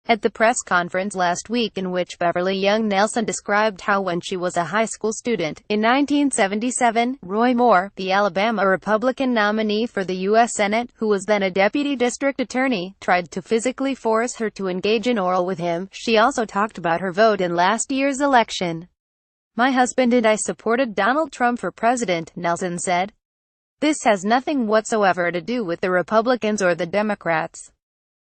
At the press conference last week in which Beverly Young Nelson described how when she was a high school student, in 1977, Roy Moore, the Alabama Republican nominee for the U.S. Senate, who was then a deputy district attorney, tried to physically force her to engage in oral with him. She also talked about her vote in last year's election. "My husband and I supported Donald Trump for president," Nelson said. "This has nothing whatsoever to do with the Republicans or the Democrats."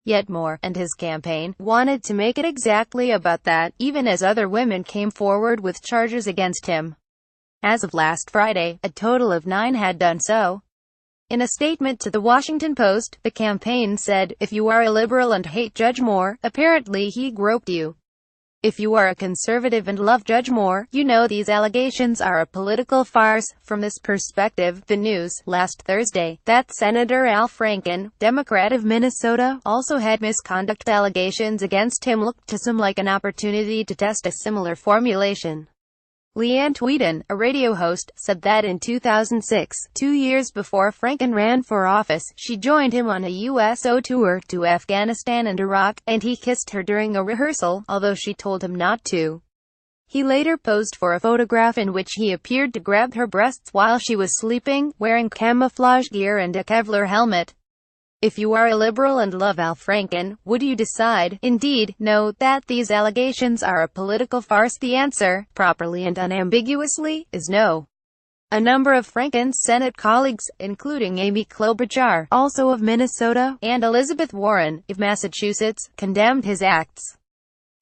Yet Moore, and his campaign, wanted to make it exactly about that, even as other women came forward with charges against him. As of last Friday, a total of 9 had done so. In a statement to the Washington Post, the campaign said, "If you are a liberal and hate Judge Moore, apparently he groped you. If you are a conservative and love Judge Moore, you know these allegations are a political farce." From this perspective, the news, last Thursday, that Senator Al Franken, Democrat of Minnesota, also had misconduct allegations against him looked to some like an opportunity to test a similar formulation. Leanne Tweeden, a radio host, said that in 2006, 2 years before Franken ran for office, she joined him on a USO tour to Afghanistan and Iraq, and he kissed her during a rehearsal, although she told him not to. He later posed for a photograph in which he appeared to grab her breasts while she was sleeping, wearing camouflage gear and a Kevlar helmet. If you are a liberal and love Al Franken, would you decide, indeed, no, that these allegations are a political farce? The answer, properly and unambiguously, is no. A number of Franken's Senate colleagues, including Amy Klobuchar, also of Minnesota, and Elizabeth Warren, of Massachusetts, condemned his acts.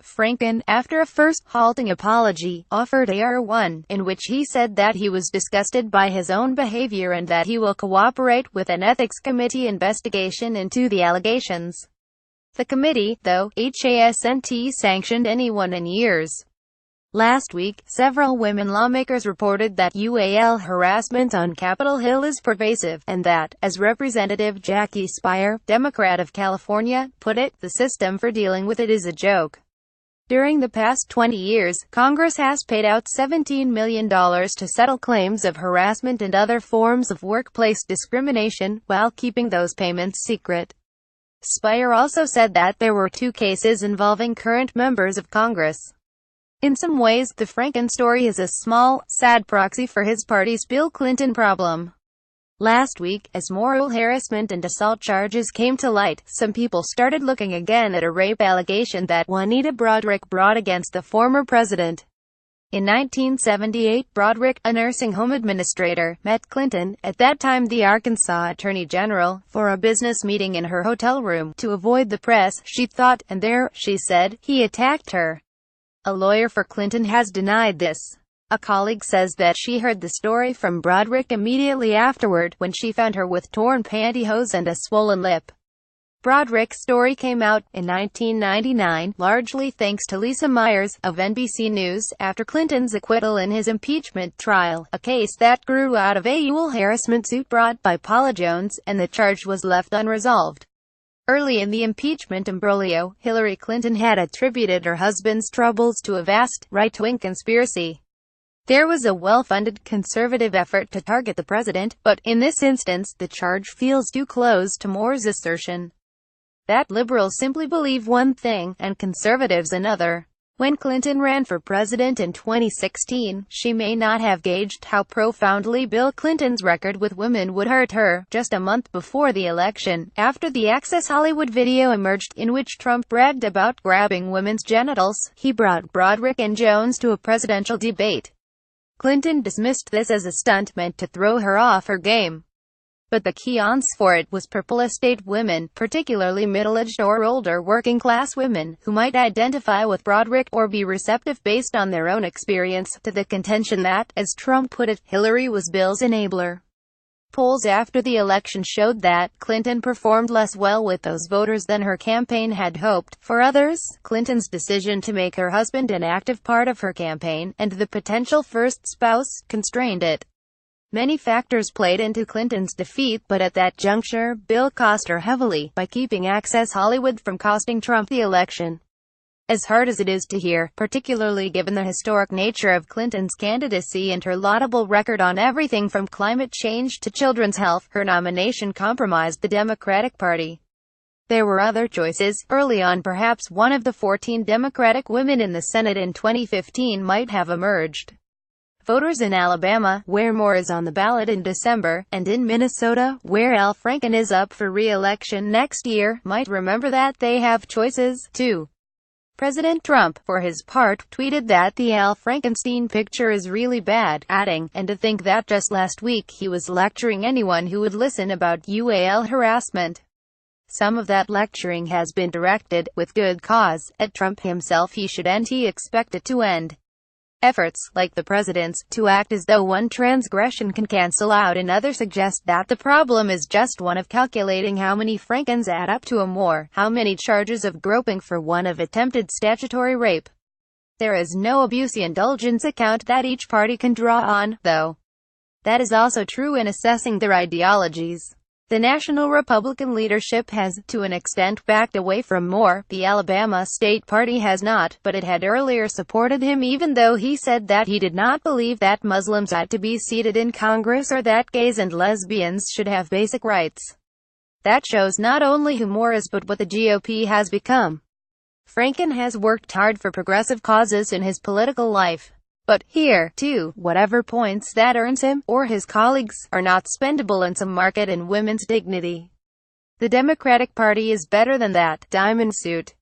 Franken, after a first halting apology, offered AR1, in which he said that he was disgusted by his own behavior and that he will cooperate with an ethics committee investigation into the allegations. The committee, though, hasn't sanctioned anyone in years. Last week, several women lawmakers reported that UAL harassment on Capitol Hill is pervasive, and that, as Representative Jackie Speier, Democrat of California, put it, the system for dealing with it is a joke. During the past 20 years, Congress has paid out $17 million to settle claims of harassment and other forms of workplace discrimination, while keeping those payments secret. Speier also said that there were 2 cases involving current members of Congress. In some ways, the Franken story is a small, sad proxy for his party's Bill Clinton problem. Last week, as moral harassment and assault charges came to light, some people started looking again at a rape allegation that Juanita Broaddrick brought against the former president. In 1978, Broaddrick, a nursing home administrator, met Clinton, at that time the Arkansas Attorney General, for a business meeting in her hotel room. To avoid the press, she thought, and there, she said, he attacked her. A lawyer for Clinton has denied this. A colleague says that she heard the story from Broaddrick immediately afterward, when she found her with torn pantyhose and a swollen lip. Broaddrick's story came out, in 1999, largely thanks to Lisa Myers, of NBC News, after Clinton's acquittal in his impeachment trial, a case that grew out of a sexual harassment suit brought by Paula Jones, and the charge was left unresolved. Early in the impeachment imbroglio, Hillary Clinton had attributed her husband's troubles to a vast, right-wing conspiracy. There was a well-funded conservative effort to target the president, but, in this instance, the charge feels too close to Moore's assertion that liberals simply believe one thing, and conservatives another. When Clinton ran for president in 2016, she may not have gauged how profoundly Bill Clinton's record with women would hurt her. Just a month before the election, after the Access Hollywood video emerged, in which Trump bragged about grabbing women's genitals, he brought Broaddrick and Jones to a presidential debate. Clinton dismissed this as a stunt meant to throw her off her game. But the key audience for it was purple estate women, particularly middle-aged or older working-class women, who might identify with Broaddrick or be receptive based on their own experience to the contention that, as Trump put it, Hillary was Bill's enabler. Polls after the election showed that Clinton performed less well with those voters than her campaign had hoped. For others, Clinton's decision to make her husband an active part of her campaign, and the potential first spouse, constrained it. Many factors played into Clinton's defeat, but at that juncture, Bill cost her heavily, by keeping Access Hollywood from costing Trump the election. As hard as it is to hear, particularly given the historic nature of Clinton's candidacy and her laudable record on everything from climate change to children's health, her nomination compromised the Democratic Party. There were other choices. Early on, perhaps one of the 14 Democratic women in the Senate in 2015 might have emerged. Voters in Alabama, where Moore is on the ballot in December, and in Minnesota, where Al Franken is up for re-election next year, might remember that they have choices, too. President Trump, for his part, tweeted that the Al Frankenstein picture is really bad, adding, "And to think that just last week he was lecturing anyone who would listen about UAL harassment." Some of that lecturing has been directed, with good cause, at Trump himself. He should end. He expect it to end. Efforts, like the president's, to act as though one transgression can cancel out another suggest that the problem is just one of calculating how many Frankens add up to a Moore, how many charges of groping for one of attempted statutory rape. There is no abuse indulgence account that each party can draw on, though. That is also true in assessing their ideologies. The national Republican leadership has, to an extent, backed away from Moore. The Alabama State Party has not, but it had earlier supported him even though he said that he did not believe that Muslims ought to be seated in Congress or that gays and lesbians should have basic rights. That shows not only who Moore is but what the GOP has become. Franken has worked hard for progressive causes in his political life. But, here, too, whatever points that earns him, or his colleagues, are not spendable in some market in women's dignity. The Democratic Party is better than that. Diamond suit.